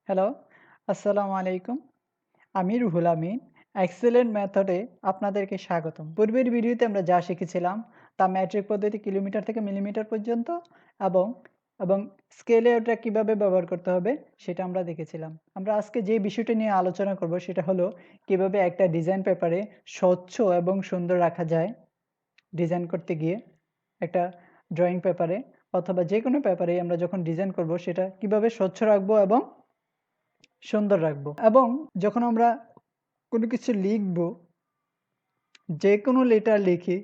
Hello, আসসালামু আলাইকুম। আমি রুহুল আমিন। এক্সেলেন্ট মেথডে আপনাদেরকে স্বাগতম। পূর্বের ভিডিওতে আমরা যা শিখেছিলাম তা মেট্রিক পদ্ধতি কিলোমিটার থেকে মিলিমিটার পর্যন্ত এবং এবং স্কেলে ওটা কিভাবে ব্যবহার করতে হবে সেটা আমরা দেখেছিলাম। আমরা আজকে যে বিষয়টি নিয়ে আলোচনা করব সেটা হলো কিভাবে একটা ডিজাইন পেপারে স্বচ্ছ এবং সুন্দর রাখা যায় ডিজাইন করতে গিয়ে একটা ড্রয়িং পেপারে অথবা যে কোনো পেপারে আমরা যখন ডিজাইন করব সেটা কিভাবে স্বচ্ছ রাখবো এবং সুন্দর রাখবো এবং যখন আমরা কোনো কিছু লিখবো যে কোনো লেটার লিখি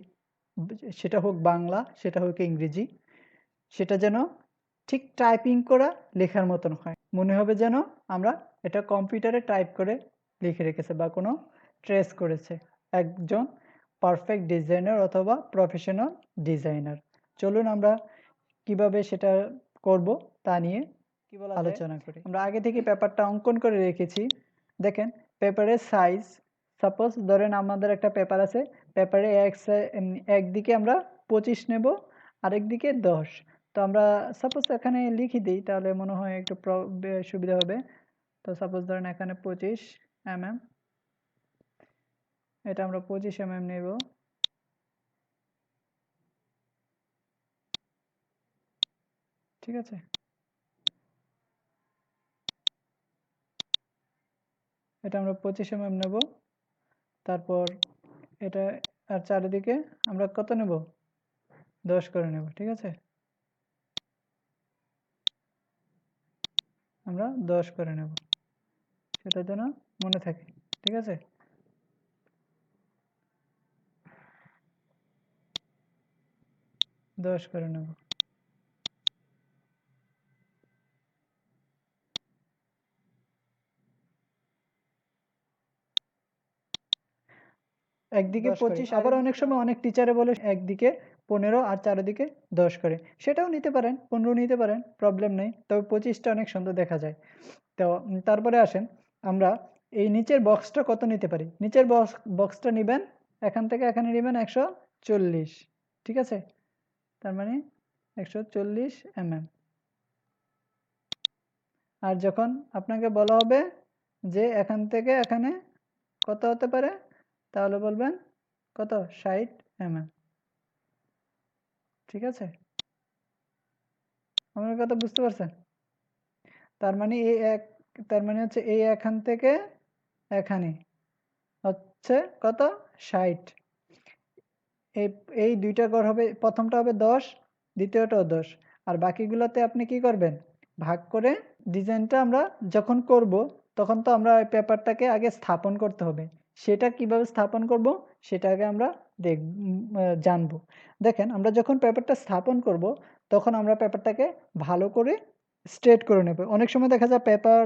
সেটা হোক বাংলা সেটা হোক ইংরেজি সেটা যেন ঠিক টাইপিং করা লেখার মতন হয় মনে হবে যেন আমরা এটা কম্পিউটারে টাইপ করে লিখে রেখেছে বা কোনো ট্রেস করেছে একজন পারফেক্ট ডিজাইনার অথবা প্রফেশনাল ডিজাইনার। চলুন আমরা কিভাবে সেটা করব তা নিয়ে কি বলা আলোচনা করি। আমরা আগে থেকে পেপারটা অঙ্কন করে রেখেছি। দেখেন পেপারের সাইজ সাপোজ ধরেন আমাদের একটা পেপার আছে, পেপারে একদিকে আমরা 25 নেব আরেক দিকে 10। তো আমরা সাপোজ এখানে লিখে দিই তাহলে মনে হয় একটু সুবিধা হবে। তো সাপোজ ধরেন এখানে 25 mm, এটা আমরা 25 mm নেব। ঠিক আছে, এটা আমরা 25 mm নেব। তারপর এটা আর চারিদিকে আমরা কত নেব, 10 করে নেব। ঠিক আছে, আমরা 10 করে নেব, সেটা যেন মনে থাকে। ঠিক আছে, 10 করে নেব। একদিকে 25, আবার অনেক সময় অনেক টিচারে বলে একদিকে 15 আর চারিদিকে 10 করে, সেটাও নিতে পারেন, 15 নিতে পারেন, প্রবলেম নেই, তবে 25টা অনেক সুন্দর দেখা যায়। তো তারপরে আসেন আমরা এই নিচের বক্সটা কত নিতে পারি। নিচের বক্সটা নেবেন এখান থেকে এখানে নেবেন 140। ঠিক আছে, তার মানে 140 mm। আর যখন আপনাকে বলা হবে যে এখান থেকে এখানে কত হতে পারে, তাহলে বলবেন কত, 60 mm। ঠিক আছে, আমার কথা বুঝতে পারছেন? তার মানে তার মানে হচ্ছে এই এখান থেকে এখানে হচ্ছে কত, 60। এই এই দুইটা ঘর হবে, প্রথমটা হবে 10, দ্বিতীয়টাও 10, আর বাকিগুলোতে আপনি কি করবেন, ভাগ করে। ডিজাইনটা আমরা যখন করব তখন তো আমরা ওই পেপারটাকে আগে স্থাপন করতে হবে, সেটা কিভাবে স্থাপন করব সেটা আগে আমরা জানবো। দেখেন আমরা যখন পেপারটা স্থাপন করব তখন আমরা পেপারটাকে ভালো করে স্ট্রেট করে নেব। অনেক সময় দেখা যায় পেপার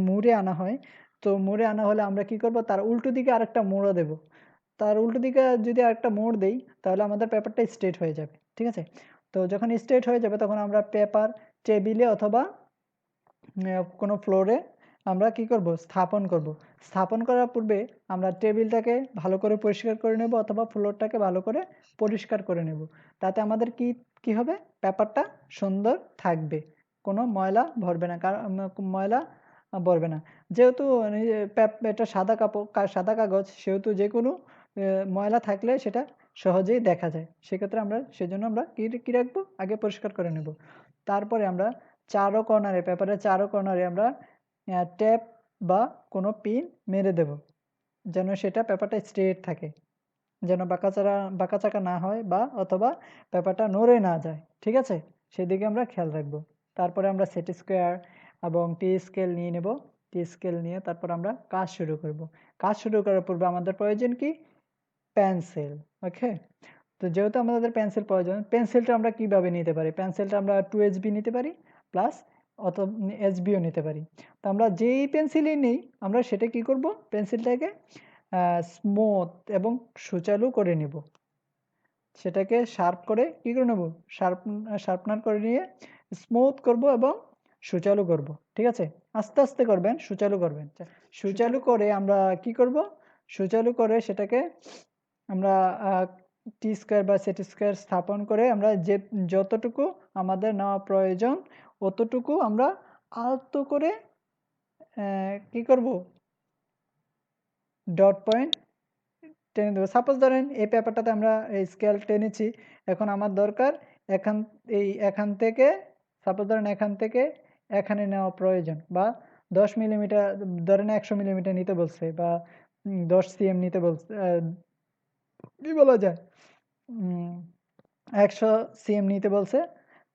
মুড়ে আনা হয়, তো মুড়ে আনা হলে আমরা কি করব, তার উল্টো দিকে আরেকটা মোড়া দেব। তার উল্টো দিকে যদি আরেকটা মোড় দেই তাহলে আমাদের পেপারটা স্ট্রেট হয়ে যাবে। ঠিক আছে, তো যখন স্ট্রেট হয়ে যাবে তখন আমরা পেপার টেবিলে অথবা কোনো ফ্লোরে আমরা কি করব, স্থাপন করব। স্থাপন করার পূর্বে আমরা টেবিলটাকে ভালো করে পরিষ্কার করে নেব অথবা ফ্লোরটাকে ভালো করে পরিষ্কার করে নেব। তাতে আমাদের কি কি হবে, পেপারটা সুন্দর থাকবে, কোনো ময়লা ভরবে না, কারণ ময়লা ভরবে না। যেহেতু এটা সাদা কাপড়, সাদা কাগজ, সেহেতু যে কোনো ময়লা থাকলে সেটা সহজেই দেখা যায়। সেক্ষেত্রে আমরা সেজন্য আমরা কি রাখবো, আগে পরিষ্কার করে নেব। তারপরে আমরা চারো কর্নারে, পেপারের চারো কর্নারে আমরা ট্যাপ বা কোনো পিন মেরে দেব, যেন সেটা পেপারটা স্ট্রেট থাকে, যেন বাঁকাচাকা না হয় বা অথবা পেপারটা নড়ে না যায়। ঠিক আছে, সেদিকে আমরা খেয়াল রাখবো। তারপরে আমরা সেট স্কোয়ার এবং টি স্কেল নিয়ে নেব। টি স্কেল নিয়ে তারপর আমরা কাজ শুরু করব। কাজ শুরু করার পূর্বে আমাদের প্রয়োজন কি, পেন্সিল। ওকে, তো যেহেতু আমাদের পেন্সিল প্রয়োজন, পেন্সিলটা আমরা কিভাবে নিতে পারি, পেন্সিলটা আমরা 2HB নিতে পারি প্লাস অথবা HBও নিতে পারি। তো আমরা যেই পেন্সিলই নিই আমরা সেটা কি করব, পেন্সিলটাকে স্মুথ এবং সুচালু করে নেব, সেটাকে শার্প করে কি করে নেব, শার্পনার করে নিয়ে স্মুথ করব এবং সুচালু করব। ঠিক আছে, আস্তে আস্তে করবেন, সুচালু করবেন। সুচালু করে আমরা কি করব, সুচালু করে সেটাকে আমরা টি স্কোয়ার বা সেট স্কোয়ার স্থাপন করে আমরা যে যতটুকু আমাদের নেওয়া প্রয়োজন অতটুকু আমরা আলতো করে কি করব, ডট পয়েন্ট টেনে দেবো। সাপোজ ধরেন এই পেপারটাতে আমরা এই স্কেল টেনেছি, এখন আমার দরকার এখান থেকে, সাপোজ ধরেন এখান থেকে এখানে নেওয়া প্রয়োজন, বা 10 মিলিমিটার, ধরেন 100 মিলিমিটার নিতে বলছে, বা 10 cm নিতে বলছে, কি বলা যায়, 100 cm নিতে বলছে,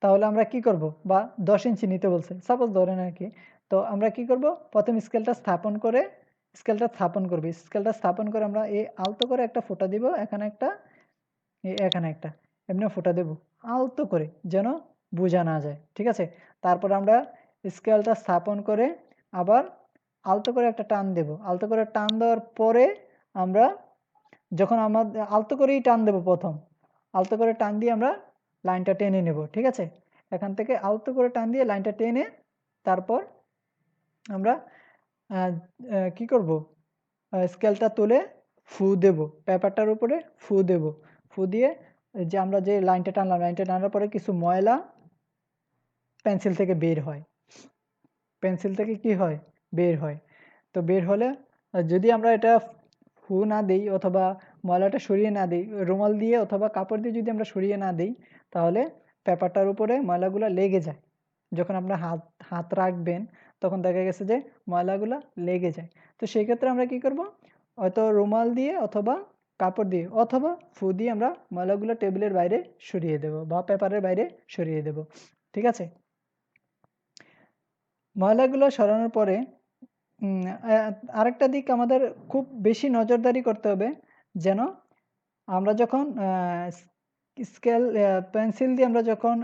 তাহলে আমরা কি করব, বা 10 ইঞ্চি নিতে বলছে সাপোজ ধরেন আর কি। তো আমরা কি করব, প্রথম স্কেলটা স্থাপন করে, স্কেলটা স্থাপন করে আমরা এই আলতো করে একটা ফোঁটা দিব, এখানে একটা, এখানে একটা, এমনি ফোঁটা দেব আলতো করে, যেন বোঝা না যায়, ঠিক আছে। তারপর আমরা স্কেলটা স্থাপন করে আবার আলতো করে একটা টান দেব, আলতো করে টান দেওয়ার পরে আমরা, যখন আমাদের আলতো করেই টান দেব, প্রথম আলতো করে টান দিয়ে আমরা লাইনটা টেনে নেব, ঠিক আছে। এখান থেকে আলতো করে টান দিয়ে লাইনটা টেনে, তারপর আমরা কি করব, স্কেলটা তুলে ফু দেব, পেপারটার উপরে ফু দেব, ফু দিয়ে যে আমরা যে লাইনটা টানলাম, লাইনটা টানার পরে কিছু ময়লা পেন্সিল থেকে বের হয়, পেন্সিল থেকে কি হয়, বের হয়। তো বের হলে যদি আমরা এটা ফু না দিই, অথবা ময়লাটা সরিয়ে না দিই রুমাল দিয়ে অথবা কাপড় দিয়ে, যদি আমরা সরিয়ে না দিই, তাহলে পেপারটার উপরে ময়লাগুলো লেগে যায়। যখন আপনার হাত হাত রাখবেন, তখন দেখা গেছে যে ময়লাগুলো লেগে যায়। তো সেই ক্ষেত্রে আমরা কি করব, হয়তো রুমাল দিয়ে অথবা কাপড় দিয়ে অথবা ফু দিয়ে আমরা ময়লাগুলো টেবিলের বাইরে সরিয়ে দেব, বা পেপারের বাইরে সরিয়ে দেব, ঠিক আছে। ময়লাগুলো সরানোর পরে আরেকটা দিক আমাদের খুব বেশি নজরদারি করতে হবে, যেন আমরা যখন স্কেল পেন্সিল দিয়ে আমরা যখন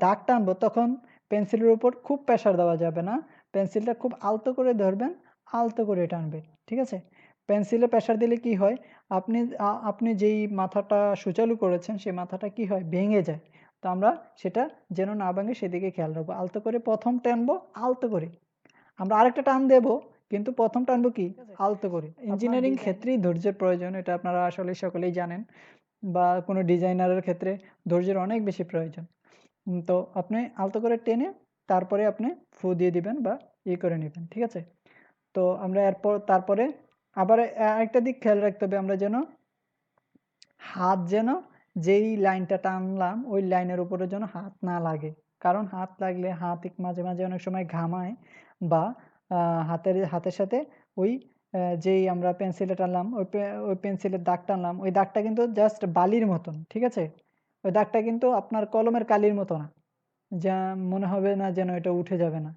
দাগ টানবো, তখন পেন্সিলের উপর খুব প্রেসার দেওয়া যাবে না, পেন্সিলটা খুব আলতো করে ধরবেন, আলতো করে টানবে, ঠিক আছে। পেন্সিলে প্রেসার দিলে কি হয়, আপনি যেই মাথাটা সুচালু করেছেন, সেই মাথাটা কি হয়, ভেঙে যায়। তো আমরা সেটা যেন না ভাঙে সেদিকে খেয়াল রাখবো, আলতো করে প্রথম টানবো, আলতো করে আমরা আরেকটা টান দেব, কিন্তু প্রথম টানবো কি, আলতো করে। ইঞ্জিনিয়ারিং ক্ষেত্রেই ধৈর্যের প্রয়োজন, এটা আপনারা আসলে সকলেই জানেন, বা কোনো ডিজাইনারের ক্ষেত্রে ধৈর্যের অনেক বেশি প্রয়োজন। তো আপনি আলতো করে টেনে তারপরে আপনি ফু দিয়ে দিবেন বা করে নেবেন, ঠিক আছে। তো আমরা তারপরে আবার আরেকটা দিক খেয়াল রাখতে হবে, আমরা যেন হাত যেন যেই লাইনটা টানলাম ওই লাইনের উপরে যেন হাত না লাগে, কারণ হাত লাগলে হাত মাঝে মাঝে অনেক সময় ঘামায়, বা হাতের সাথে ওই যেই আমরা পেন্সিলে টানলাম, ওই পেন্সিলের দাগ টানলাম, ওই দাগটা কিন্তু জাস্ট বালির মতন, ঠিক আছে। ওই দাগটা কিন্তু আপনার কলমের কালির মতো না, যা মনে হবে না যেন এটা উঠে যাবে না,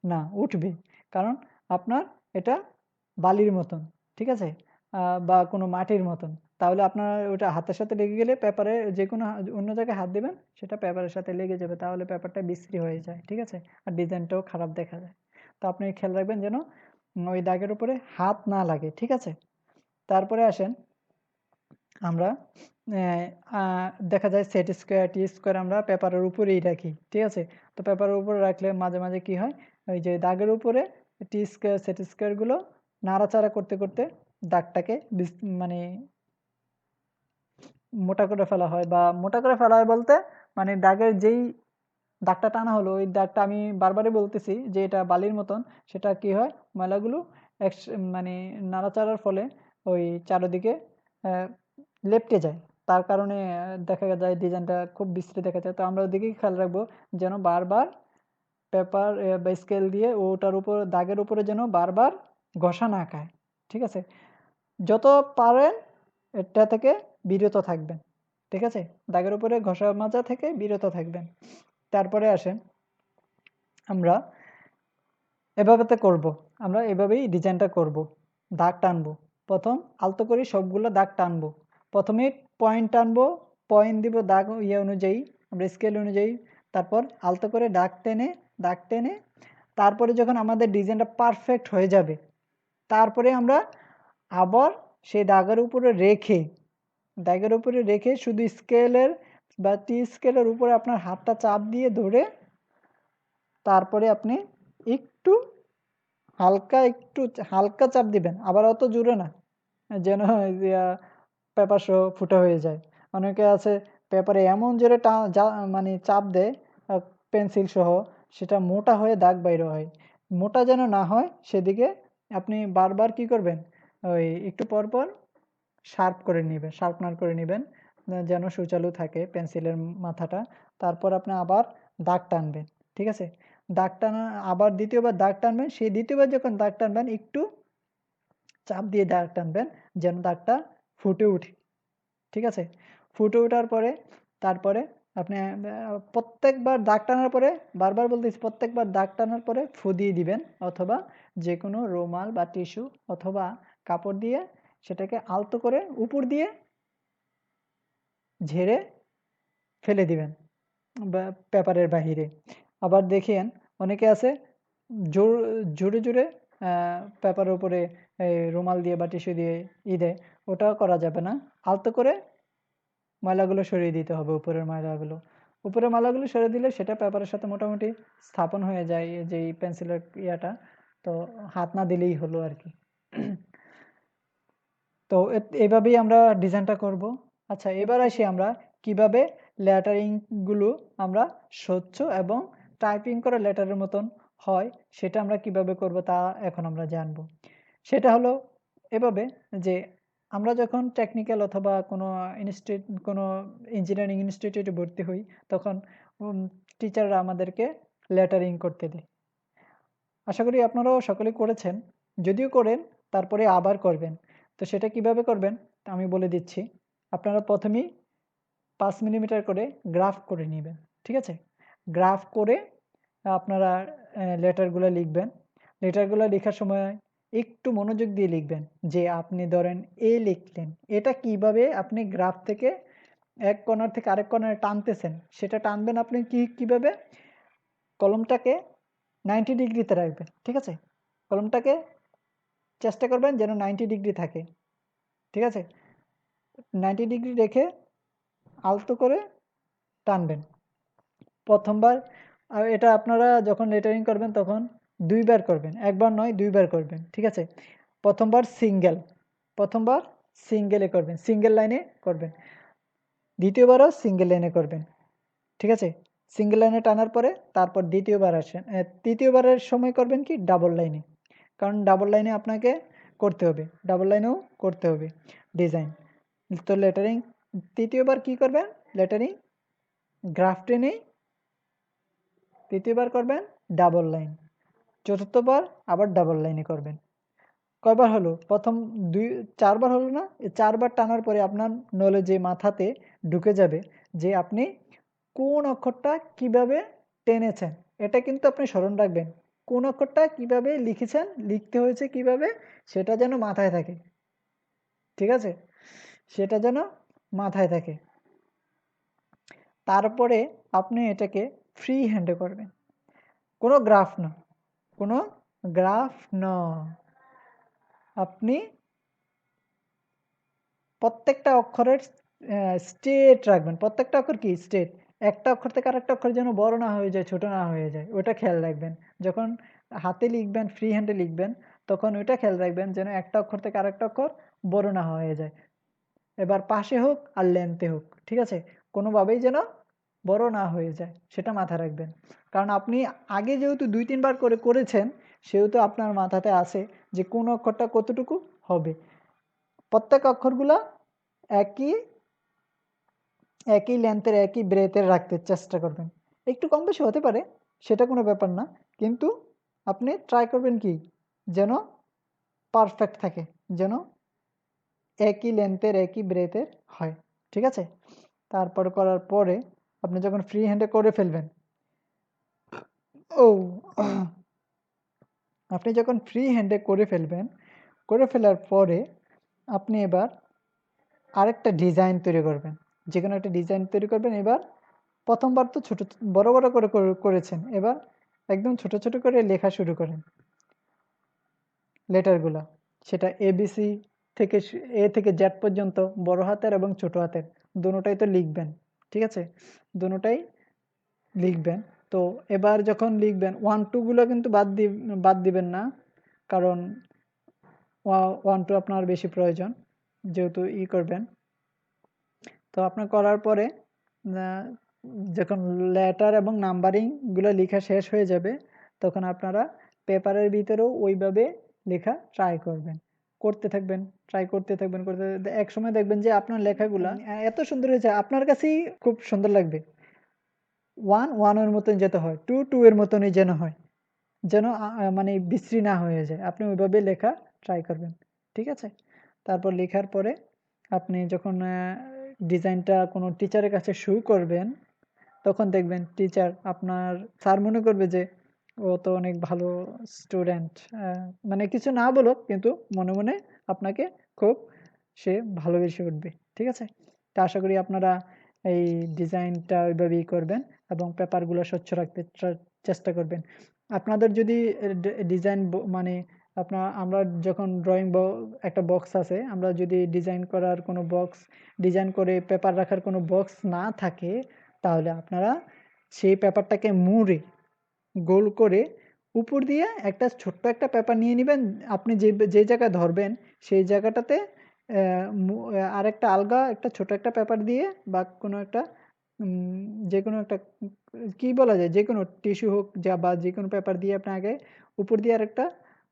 না উঠবে, কারণ আপনার এটা বালির মতন, ঠিক আছে, বা কোনো মাটির মতন। তাহলে আপনার ওটা হাতের সাথে লেগে গেলে পেপারে যে কোনো অন্য জায়গায় হাত দিবেন, সেটা পেপারের সাথে লেগে যাবে, তাহলে পেপারটা বিশ্রী হয়ে যায়, ঠিক আছে, আর ডিজাইনটাও খারাপ দেখা যায়। তো আপনি খেয়াল রাখবেন যেন ওই দাগের উপরে হাত না লাগে, ঠিক আছে। তারপরে আসেন আমরা দেখা যায় সেট স্কোয়ার টি স্কোয়ার আমরা পেপারের উপরেই রাখি, ঠিক আছে। তো পেপারের উপরে রাখলে মাঝে মাঝে কি হয়, ওই যে দাগের উপরে টি স্কোয়ার সেট স্কোয়ারগুলো নাড়াচাড়া করতে করতে দাগটাকে মানে মোটা করে ফেলা হয়, বা মোটা করে ফেলা হয় বলতে মানে দাগের যেই দাগটা টানা হলো, ওই দাগটা আমি বারবারই বলতেছি যে এটা বালির মতন, সেটা কি হয়, ময়লাগুলো মানে নাড়াচাড়ার ফলে ওই চারদিকে লেপ্টে যায়, তার কারণে দেখা যায় ডিজাইনটা খুব বিশ্রী দেখা যায়। তো আমরা ওদিকেই খেয়াল রাখবো যেন বারবার পেপার বা স্কেল দিয়ে ওটার উপর দাগের উপরে যেন বারবার ঘষা না খায়, ঠিক আছে। যত পারেন এটা থেকে বিরত থাকবেন, ঠিক আছে, দাগের উপরে ঘষা মাজা থেকে বিরত থাকবেন। তারপরে আসেন আমরা এভাবেতে করব, আমরা এভাবেই ডিজাইনটা করব, দাগ টানবো, প্রথম আলতো করে সবগুলো দাগ টানবো, প্রথমে পয়েন্ট টানবো, পয়েন্ট দিব দাগ অনুযায়ী, আমরা স্কেল অনুযায়ী, তারপর আলতো করে দাগ টেনে তারপরে যখন আমাদের ডিজাইনটা পারফেক্ট হয়ে যাবে, তারপরে আমরা আবার সেই দাগের উপরে রেখে শুধু স্কেলের বা টি স্কেলের উপরে আপনার হাতটা চাপ দিয়ে ধরে, তারপরে আপনি একটু একটু হালকা চাপ দিবেন, আবার অত জোরে না, যেন পেপার সহ ফুটা হয়ে যায়। অনেকে আছে পেপারে এমন জোরে মানে চাপ দেয় পেন্সিল সহ, সেটা মোটা হয়ে দাগ বাইরে হয়। মোটা যেন না হয় সেদিকে আপনি বারবার কি করবেন, ওই একটু পর পর শার্পনার করে নেবেন, যেন সুচালু থাকে পেন্সিলের মাথাটা। তারপর আপনি আবার দাগ টানবেন, ঠিক আছে? দাগ টানা, আবার দ্বিতীয়বার দাগ টানবেন, সেই দ্বিতীয়বার যখন দাগ টানবেন একটু চাপ দিয়ে দাগ টানবেন যেন দাগটা ফুটে উঠে, ঠিক আছে? ফুটে ওঠার পরে তারপরে আপনি প্রত্যেকবার দাগ টানার পরে, বারবার বলতেছি, প্রত্যেকবার দাগ টানার পরে ফু দিয়ে দিবেন, অথবা যে কোনো রুমাল বা টিস্যু অথবা কাপড় দিয়ে সেটাকে আলতো করে উপর দিয়ে ঝেড়ে ফেলে দিবেন বা পেপারের বাহিরে। আবার দেখেন অনেকে আছে জোর জোরে জোরে পেপারের উপরে রুমাল দিয়ে বা টিস্যু দিয়ে দেয়, ওটাও করা যাবে না। আলতো করে ময়লাগুলো সরিয়ে দিতে হবে, উপরের ময়লাগুলো। উপরের ময়লাগুলো সরিয়ে দিলে সেটা পেপারের সাথে মোটামুটি স্থাপন হয়ে যায়, যে পেন্সিলের ইয়াটা। তো হাত না দিলেই হলো আর কি। তো এভাবেই আমরা ডিজাইনটা করব। আচ্ছা, এবার আসি আমরা কিভাবে লেটারিং গুলো আমরা স্বচ্ছ এবং টাইপিং করা লেটারের মতন হয় সেটা আমরা কিভাবে করব তা এখন আমরা জানব। সেটা হলো এভাবে যে আমরা যখন টেকনিক্যাল অথবা কোনো ইঞ্জিনিয়ারিং ইনস্টিটিউটে ভর্তি হই, তখন টিচাররা আমাদেরকে লেটারিং করতে দেয়। আশা করি আপনারাও সকলে করেছেন, যদিও করেন তারপরে আবার করবেন। তো সেটা কিভাবে করবেন তা আমি বলে দিচ্ছি। আপনারা প্রথমেই 5 মিলিমিটার করে গ্রাফ করে নেবেন, ঠিক আছে? গ্রাফ করে আপনারা লেটারগুলো লিখবেন। লেটারগুলো লেখার সময় একটু মনোযোগ দিয়ে লিখবেন, যে আপনি ধরেন এ লিখলেন, এটা কিভাবে আপনি গ্রাফ থেকে এক কর্নার থেকে আরেক কর্নারে টানতেছেন, সেটা টানবেন আপনি কিভাবে, কলমটাকে 90 ডিগ্রিতে রাখবেন, ঠিক আছে? কলমটাকে চেষ্টা করবেন যেন 90 ডিগ্রি থাকে, ঠিক আছে? 90 ডিগ্রি রেখে আলতো করে টানবেন প্রথমবার। আর এটা আপনারা যখন লেটারিং করবেন তখন দুইবার করবেন, একবার নয় দুইবার করবেন, ঠিক আছে? প্রথমবার সিঙ্গেলে করবেন, সিঙ্গেল লাইনে করবেন। দ্বিতীয়বারও সিঙ্গেল লাইনে করবেন, ঠিক আছে? সিঙ্গেল লাইনে টানার পরে তারপর দ্বিতীয়বার আসেন, তৃতীয়বারের সময় করবেন কি ডাবল লাইনে, কারণ ডাবল লাইনে আপনাকে করতে হবে, ডাবল লাইনেও করতে হবে ডিজাইন। তো লেটারিং তৃতীয়বার কি করবেন, লেটারিং গ্রাফ টেনে তৃতীয়বার করবেন ডাবল লাইন, চতুর্থবার আবার ডাবল লাইনে করবেন। কয়বার হলো, প্রথম চারবার হলো না? এই চারবার টানার পরে আপনার নলেজে মাথাতে ঢুকে যাবে যে আপনি কোন অক্ষরটা কিভাবে টেনেছেন। এটা কিন্তু আপনি স্মরণ রাখবেন, কোন অক্ষরটা কিভাবে লিখেছেন, লিখতে হয়েছে কিভাবে, সেটা যেন মাথায় থাকে, ঠিক আছে? সেটা যেন মাথায় থাকে। তারপরে আপনি এটাকে ফ্রি হ্যান্ডে করবেন, কোনো গ্রাফ না, কোনো গ্রাফ না। আপনি প্রত্যেকটা অক্ষরের স্টেট রাখবেন, প্রত্যেকটা অক্ষর কি স্টেট, একটা অক্ষর থেকে আরেকটা অক্ষর যেন বড় না হয়ে যায়, ছোট না হয়ে যায়, ওটা খেয়াল রাখবেন। যখন হাতে লিখবেন, ফ্রি হ্যান্ডে লিখবেন, তখন ওইটা খেয়াল রাখবেন যেন একটা অক্ষর থেকে আরেকটা অক্ষর বড় না হয়ে যায়, এবার পাশে হোক আর লেন্থে হোক, ঠিক আছে? কোনোভাবেই যেন বড় না হয়ে যায়, সেটা মাথায় রাখবেন। কারণ আপনি আগে যেহেতু 2-3 বার করে করেছেন, সেহেতু আপনার মাথাতে আছে যে কোন অক্ষরটা কতটুকু হবে। প্রত্যেক অক্ষরগুলা একই একই লেন্থের একই ব্রেথের রাখতে চেষ্টা করবেন। একটু কম বেশি হতে পারে, সেটা কোনো ব্যাপার না, কিন্তু আপনি ট্রাই করবেন কি যেন পারফেক্ট থাকে, যেন একই লেন্থের একই ব্রেথের হয়, ঠিক আছে? তারপর করার পরে আপনি যখন ফ্রি হ্যান্ডে করে ফেলবেন, ও আপনি যখন ফ্রি হ্যান্ডে করে ফেলবেন, করে ফেলার পরে আপনি এবার আরেকটা ডিজাইন তৈরি করবেন, যে কোনো একটা ডিজাইন তৈরি করবেন। এবার প্রথমবার তো বড় বড় করে করেছেন, এবার একদম ছোট ছোট করে লেখা শুরু করেন লেটারগুলা। সেটা এবিসি থেকে এ থেকে জেড পর্যন্ত বড় হাতের এবং ছোট হাতের দুটোটাই তো লিখবেন, ঠিক আছে? দুটোটাই লিখবেন। তো এবার যখন লিখবেন 1-2 গুলো কিন্তু বাদ দিবেন না, কারণ 1-2 আপনার বেশি প্রয়োজন যেহেতু করবেন। তো আপনার করার পরে যখন লেটার এবং নাম্বারিং গুলো লেখা শেষ হয়ে যাবে, তখন আপনারা পেপারের ভিতরেও ওইভাবে লেখা ট্রাই করবেন, করতে থাকবেন, ট্রাই করতে থাকবেন, এক সময় দেখবেন যে আপনার লেখাগুলা এত সুন্দর হয়েছে, আপনার কাছেই খুব সুন্দর লাগবে। 1 এর মতন যেতে হয়, 2 এর মতনই যেন হয়, যেন মানে বিশ্রী না হয়ে যায়। আপনি ওইভাবে লেখা ট্রাই করবেন, ঠিক আছে? তারপর লেখার পরে আপনি যখন ডিজাইনটা কোনো টিচারের কাছে শো করবেন, তখন দেখবেন টিচার আপনার স্যার মনে করবে যে ও তো অনেক ভালো স্টুডেন্ট, মানে কিছু না বলুক কিন্তু মনে মনে আপনাকে খুব সে ভালোবেসে উঠবে, ঠিক আছে? তা আশা করি আপনারা এই ডিজাইনটা ওইভাবেই করবেন এবং পেপারগুলো স্বচ্ছ রাখতে চেষ্টা করবেন। আপনাদের যদি ডিজাইন মানে আমরা যখন ড্রয়িং একটা বক্স আছে, আমরা যদি ডিজাইন করার কোনো বক্স ডিজাইন করে পেপার রাখার কোনো বক্স না থাকে, তাহলে আপনারা সেই পেপারটাকে মুড়ে গোল করে উপর দিয়ে একটা ছোট্ট একটা পেপার নিয়ে নেবেন। আপনি যে জায়গায় ধরবেন সেই জায়গাটাতে আরেকটা আলগা একটা ছোট একটা পেপার দিয়ে বা কোনো একটা যে কোনো একটা কি বলা যায়, যে কোনো টিস্যু হোক যা বা যে কোনো পেপার দিয়ে আপনি আগে উপর দিয়ে আরেকটা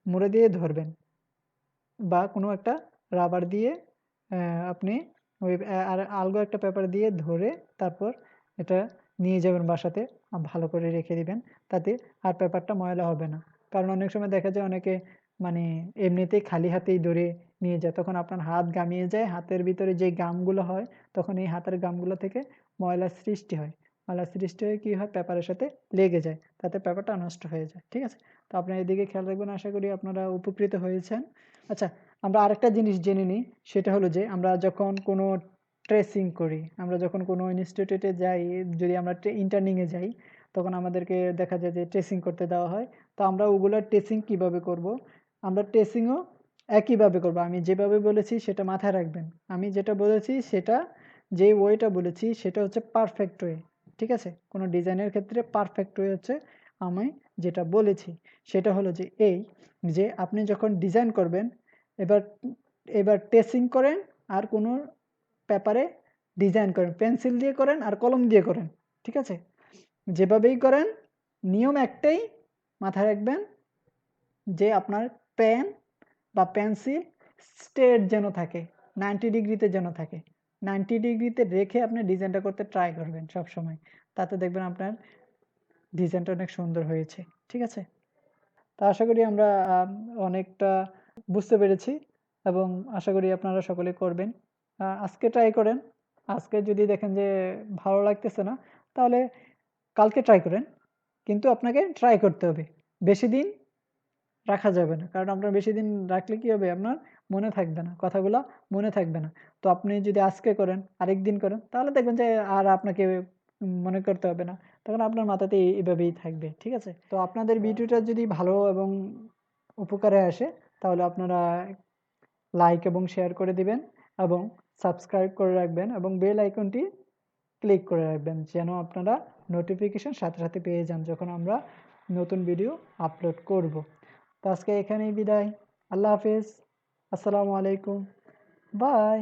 মুড়ে দিয়ে ধরবেন, বা কোনো একটা রাবার দিয়ে আপনি ওই আর আলগা একটা পেপার দিয়ে ধরে তারপর এটা নিয়ে যাবেন বাসাতে, ভালো করে রেখে দিবেন, তাতে আর পেপারটা ময়লা হবে না। কারণ অনেক সময় দেখা যায় অনেকে মানে এমনিতেই খালি হাতেই ধরে নিয়ে যায়, তখন আপনার হাত গামিয়ে যায়, হাতের ভিতরে যে গামগুলো হয় তখন এই হাতের গামগুলো থেকে ময়লার সৃষ্টি হয়। ময়লার সৃষ্টি হয়ে কী হয়, পেপারের সাথে লেগে যায়, তাতে পেপারটা নষ্ট হয়ে যায়, ঠিক আছে? তো আপনার এদিকে খেয়াল রাখবেন, আশা করি আপনারা উপকৃত হয়েছেন। আচ্ছা, আমরা আরেকটা জিনিস জেনে নিই, সেটা হলো যে আমরা যখন কোনো ট্রেসিং করি, আমরা যখন কোনো ইনস্টিটিউটে যাই, যদি আমরা ইন্টার্নিংয়ে যাই, তখন আমাদেরকে দেখা যায় যে ট্রেসিং করতে দেওয়া হয়। তো আমরা ওগুলোর ট্রেসিং কিভাবে করব? আমরা ট্রেসিংও একইভাবে করব। আমি যেভাবে বলেছি সেটা মাথায় রাখবেন। আমি যেটা বলেছি সেটা, যে ওয়েটা বলেছি সেটা হচ্ছে পারফেক্ট ওয়ে, ঠিক আছে? কোনো ডিজাইনের ক্ষেত্রে পারফেক্ট ওয়ে হচ্ছে আমি যেটা বলেছি, সেটা হলো যে এই, যে আপনি যখন ডিজাইন করবেন, এবার এবার ট্রেসিং করেন আর কোনো পেপারে ডিজাইন করেন, পেন্সিল দিয়ে করেন আর কলম দিয়ে করেন, ঠিক আছে? যেভাবেই করেন নিয়ম একটাই মাথায় রাখবেন, যে আপনার পেন বা পেন্সিল স্ট্রেট যেন থাকে, 90 ডিগ্রিতে যেন থাকে, 90 ডিগ্রিতে রেখে আপনি ডিজাইনটা করতে ট্রাই করবেন সব সময়, তাতে দেখবেন আপনার ডিজাইনটা অনেক সুন্দর হয়েছে, ঠিক আছে? তা আশা করি আমরা অনেকটা বুঝতে পেরেছি এবং আশা করি আপনারা সকলে করবেন। আজকে ট্রাই করেন। আজকে যদি দেখেন যে ভালো লাগতেছে না, তাহলে কালকে ট্রাই করেন। কিন্তু আপনাকে ট্রাই করতে হবে। বেশি দিন রাখা যাবে না। কারণ আপনার বেশি দিন রাখলে কি হবে? আপনার মনে থাকবে না। কথাগুলা মনে থাকবে না। তো আপনি যদি আজকে করেন, আরেকদিন করেন, তাহলে দেখবেন যে আর আপনাকে মনে করতে হবে না। তখন আপনার মাথাতে এভাবেই থাকবে। ঠিক আছে? তো আপনাদের ভিডিওটা যদি ভালো এবং উপকারে আসে, তাহলে আপনারা লাইক এবং শেয়ার করে দিবেন এবং সাবস্ক্রাইব করে রাখবেন এবং বেল আইকনটি ক্লিক করে রাখবেন, যেন আপনারা নোটিফিকেশন সাথে সাথে পেয়ে যান যখন আমরা নতুন ভিডিও আপলোড করব। তো আজকে এখানেই বিদায়। আল্লাহ হাফিজ। আসসালামু আলাইকুম। বাই।